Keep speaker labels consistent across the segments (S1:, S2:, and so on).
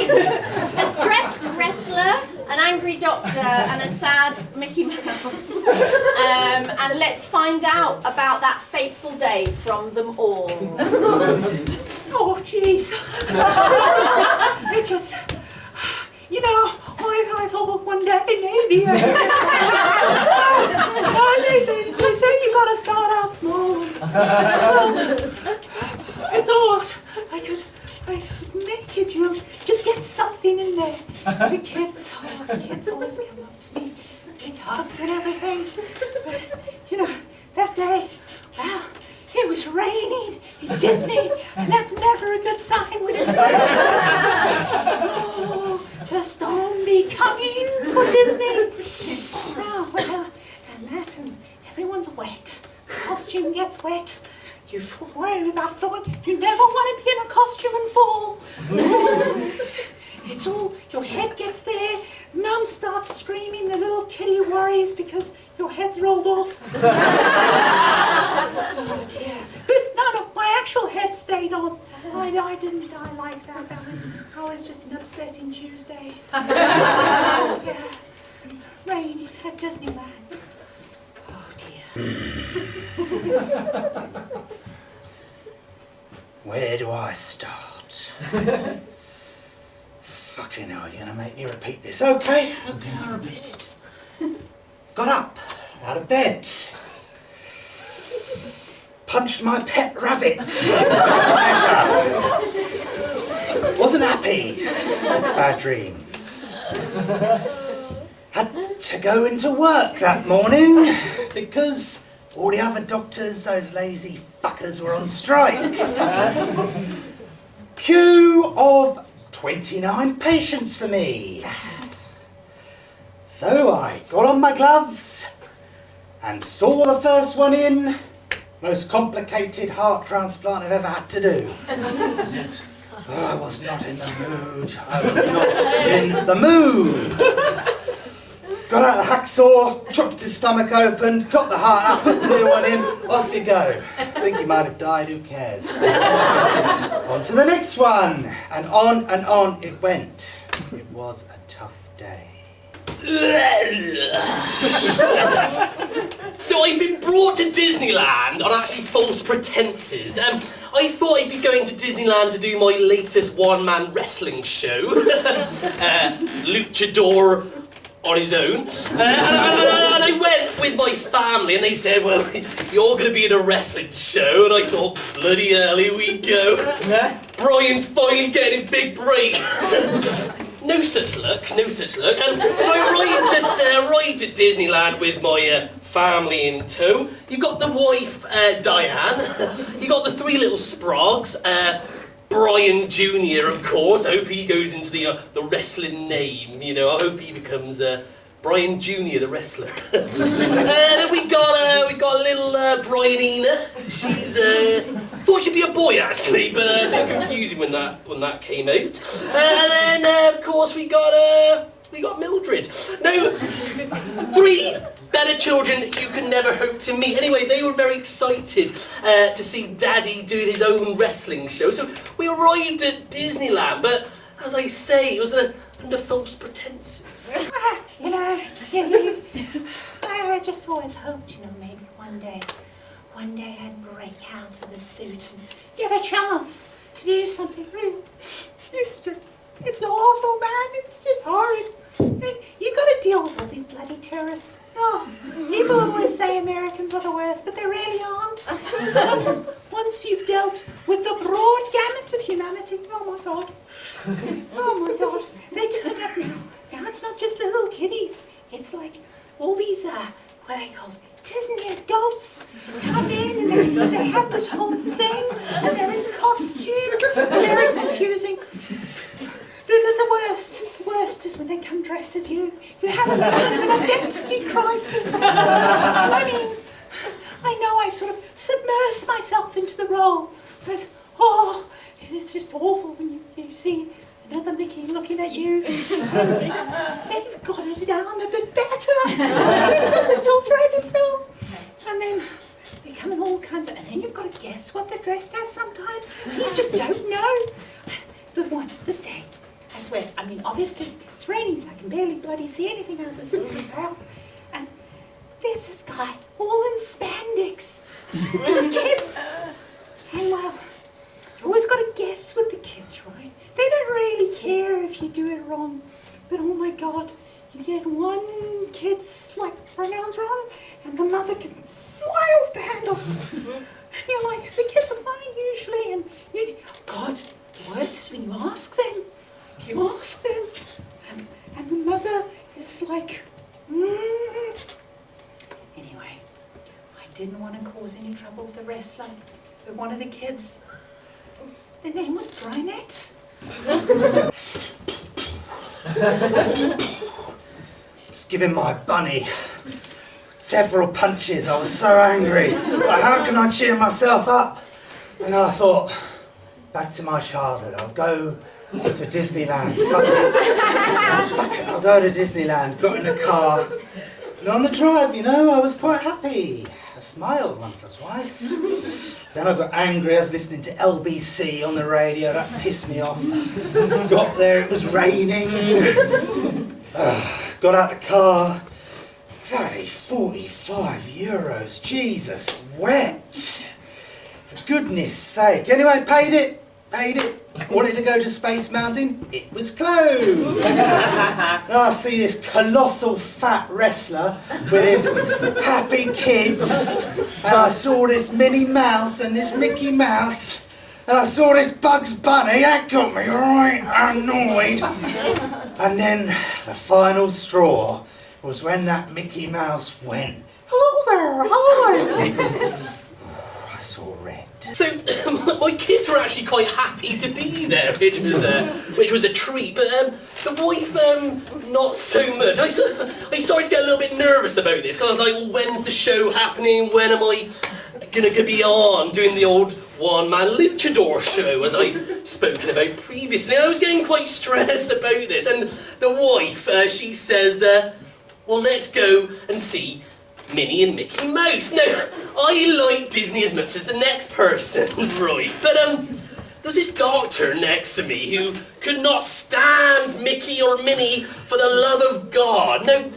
S1: A stressed wrestler, an angry doctor, and a sad Mickey Mouse. And let's find out about that fateful day from them all.
S2: Oh, jeez. It just, you know, I thought one day maybe, they say you gotta start out small. I thought I could make it, you know, just get something in there. The kids always come up to me, big hugs and everything. But, you know, that day, well, it was raining in Disney, and that's never a good sign when it's raining. Oh, the storm be coming for Disney. Oh, well, and everyone's wet. The costume gets wet. You worry about falling. You never want to be in a costume and fall. It's all, your head gets there, Mum starts screaming, the little kitty worries because your head's rolled off. Oh dear. But no, my actual head stayed on. I didn't die like that. That was just an upsetting Tuesday. Yeah. Rain at Disneyland. Oh dear.
S3: Where do I start? Fucking hell, you're gonna make me repeat this. Okay, I'll repeat it. Got up, out of bed. Punched my pet rabbit. Wasn't happy. Bad dreams. Had to go into work that morning because all the other doctors, those lazy fuckers, were on strike. Queue of 29 patients for me. So I got on my gloves and saw the first one in. Most complicated heart transplant I've ever had to do. Oh, I was not in the mood. I was not in the mood. Got out the hacksaw, chopped his stomach open, got the heart out, put the new one in, off you go. I think he might have died, who cares? On to the next one, and on it went. It was a tough day.
S4: So I've been brought to Disneyland on actually false pretenses. I thought I'd be going to Disneyland to do my latest one-man wrestling show, Luchador on his own, and I went with my family, and they said, well, you're going to be in a wrestling show, and I thought, bloody hell, here we go. Brian's finally getting his big break. No such luck, no such luck. And so I arrived at Disneyland with my family in tow. You've got the wife, Diane. You've got the three little sprogs. Brian Jr., of course. I hope he goes into the wrestling name, you know. I hope he becomes Brian Jr., the wrestler. Then we got little Brianina. She's thought she'd be a boy actually, but a bit confusing when that came out. And then of course we got Mildred. Now, three better children you could never hope to meet. Anyway, they were very excited to see Daddy do his own wrestling show. So we arrived at Disneyland, but as I say, it was under false pretenses.
S2: You know, I just always hoped, you know, maybe one day I'd break out of the suit and get a chance to do something real. It's awful, man. It's just horrid. And you got to deal with all these bloody terrorists. Oh, people always say Americans are the worst, but they really aren't. Once you've dealt with the broad gamut of humanity, oh my God. Oh my God. They turn up now. Now it's not just little kiddies. It's like all these, what are they called? Disney adults come in and they have this whole thing and they're in costume. It's very confusing. The worst is when they come dressed as you. You have a bit of an identity crisis. I mean, I know I sort of submerged myself into the role, but it's just awful when you see another Mickey looking at you. They've got it down a bit better. It's a little dragon film. And then they come in all kinds of, and then you've got to guess what they're dressed as sometimes. You just don't know. This day, I I swear, I mean, obviously, it's raining, so I can barely bloody see anything out of this house. And there's this guy, all in spandex. These kids. And well, you always got to guess with the kids, right? They don't really care if you do it wrong. But oh my God, you get one kid's like pronouns wrong, and another can fly off the handle. And you're like, the kids are fine usually, and you, God, the worst is when you ask them. You ask them, and the mother is like, Anyway, I didn't want to cause any trouble with the wrestler, but one of the kids, the name was Brynette.
S3: Just giving my bunny several punches. I was so angry. Like, how can I cheer myself up? And then I thought, back to my childhood. I'll go to Disneyland. Fuck it. I'll go to Disneyland. Got in the car. And on the drive, you know, I was quite happy. I smiled once or twice. Then I got angry. I was listening to LBC on the radio. That pissed me off. Got there, it was raining. Got out the car. Bloody 45 euros. Jesus, wet. For goodness sake. Anyway, paid it. Wanted to go to Space Mountain. It was closed. Now I see this colossal fat wrestler with his happy kids. And I saw this Minnie Mouse and this Mickey Mouse. And I saw this Bugs Bunny. That got me right annoyed. And then the final straw was when that Mickey Mouse went, "Hello there, hi." I saw red.
S4: So my kids were actually quite happy to be there, which was a treat. But the wife, not so much. I started to get a little bit nervous about this because I was like, well, when's the show happening? When am I gonna be on doing the old one-man luchador show, as I've spoken about previously? And I was getting quite stressed about this. And the wife, she says, well, let's go and see Minnie and Mickey Mouse. Now, I like Disney as much as the next person, right? But there's this doctor next to me who could not stand Mickey or Minnie for the love of God. Now,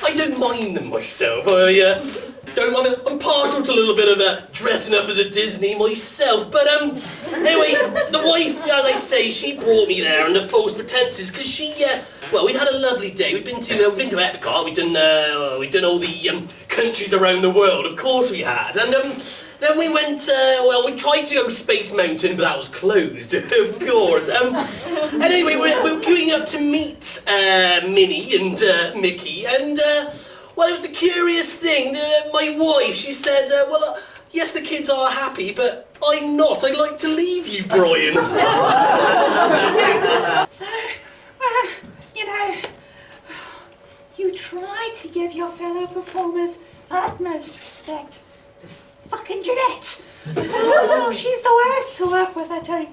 S4: I don't mind them myself. I'm partial to a little bit of dressing up as a Disney myself. But anyway, the wife, as I say, she brought me there under false pretenses because she, well, we'd had a lovely day. We'd been to Epcot. We'd done all the countries around the world. Of course we had. And then we went. We tried to go Space Mountain, but that was closed, of course. Anyway, we're queuing up to meet Minnie and Mickey, and well, it was the curious thing. My wife, she said, yes, the kids are happy, but I'm not. I'd like to leave you, Brian.
S2: So, you know, you try to give your fellow performers utmost respect. But fucking Jeanette! Oh, she's the worst to work with, I tell you.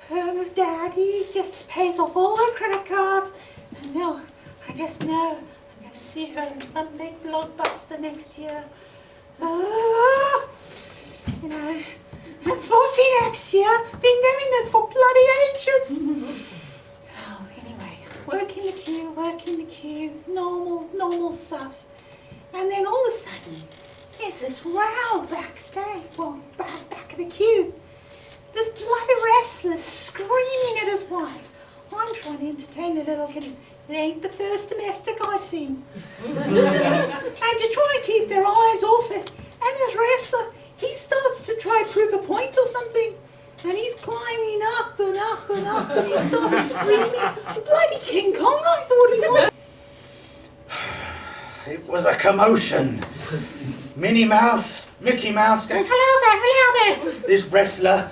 S2: Her daddy just pays off all her credit cards. And now, I just know I'm going to see her in some big blockbuster next year. You know, I'm 40 next year. Been doing this for bloody ages. Oh, anyway, work in the queue, normal stuff. And then all of a sudden, there's this row backstage, well, back of the queue. This bloody wrestler's screaming at his wife. I'm trying to entertain the little kiddies. It ain't the first domestic I've seen. And just trying to keep their eyes off it. And this wrestler, he starts to try to prove a point or something. And he's climbing up and up and up, and he starts screaming. Bloody King Kong, I thought he was.
S3: It was a commotion. Minnie Mouse, Mickey Mouse going, hello there. This wrestler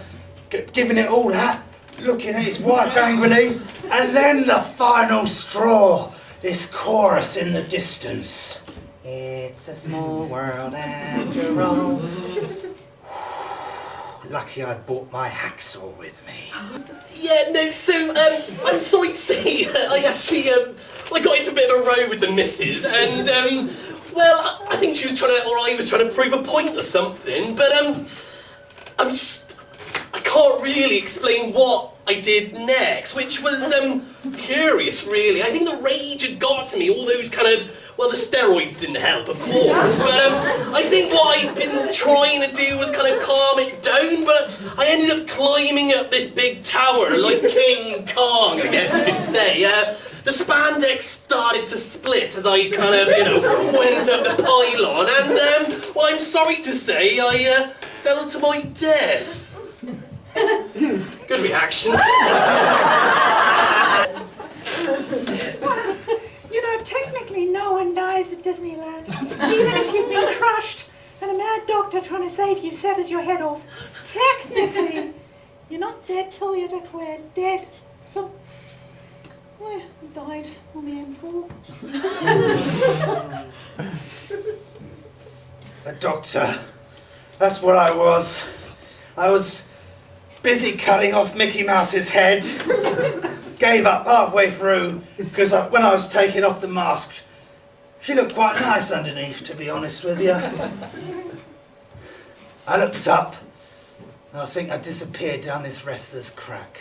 S3: giving it all that, looking at his wife angrily, and then the final straw, this chorus in the distance. It's a small world after all. Lucky I brought my hacksaw with me.
S4: Yeah, no, so, I'm sorry to say, I actually, I got into a bit of a row with the missus, and, well, I think she was I was trying to prove a point or something, but, I can't really explain what I did next, which was, hilarious, really. I think the rage had got to me, all those kind of, well, the steroids didn't help, of course, but I think what I'd been trying to do was kind of calm it down, but I ended up climbing up this big tower like King Kong, I guess you could say. The spandex started to split as I kind of, went up the pylon, and, well, I'm sorry to say, I fell to my death. Good reaction.
S2: You know, technically no one dies at Disneyland. Even if you've been crushed and a mad doctor trying to save you severs your head off. Technically, you're not dead till you're declared dead. So, well, I died on the M4.
S3: A doctor. That's what I was. I was busy cutting off Mickey Mouse's head. Gave up halfway through because when I was taking off the mask, she looked quite nice underneath, to be honest with you. I looked up and I think I disappeared down this wrestler's crack.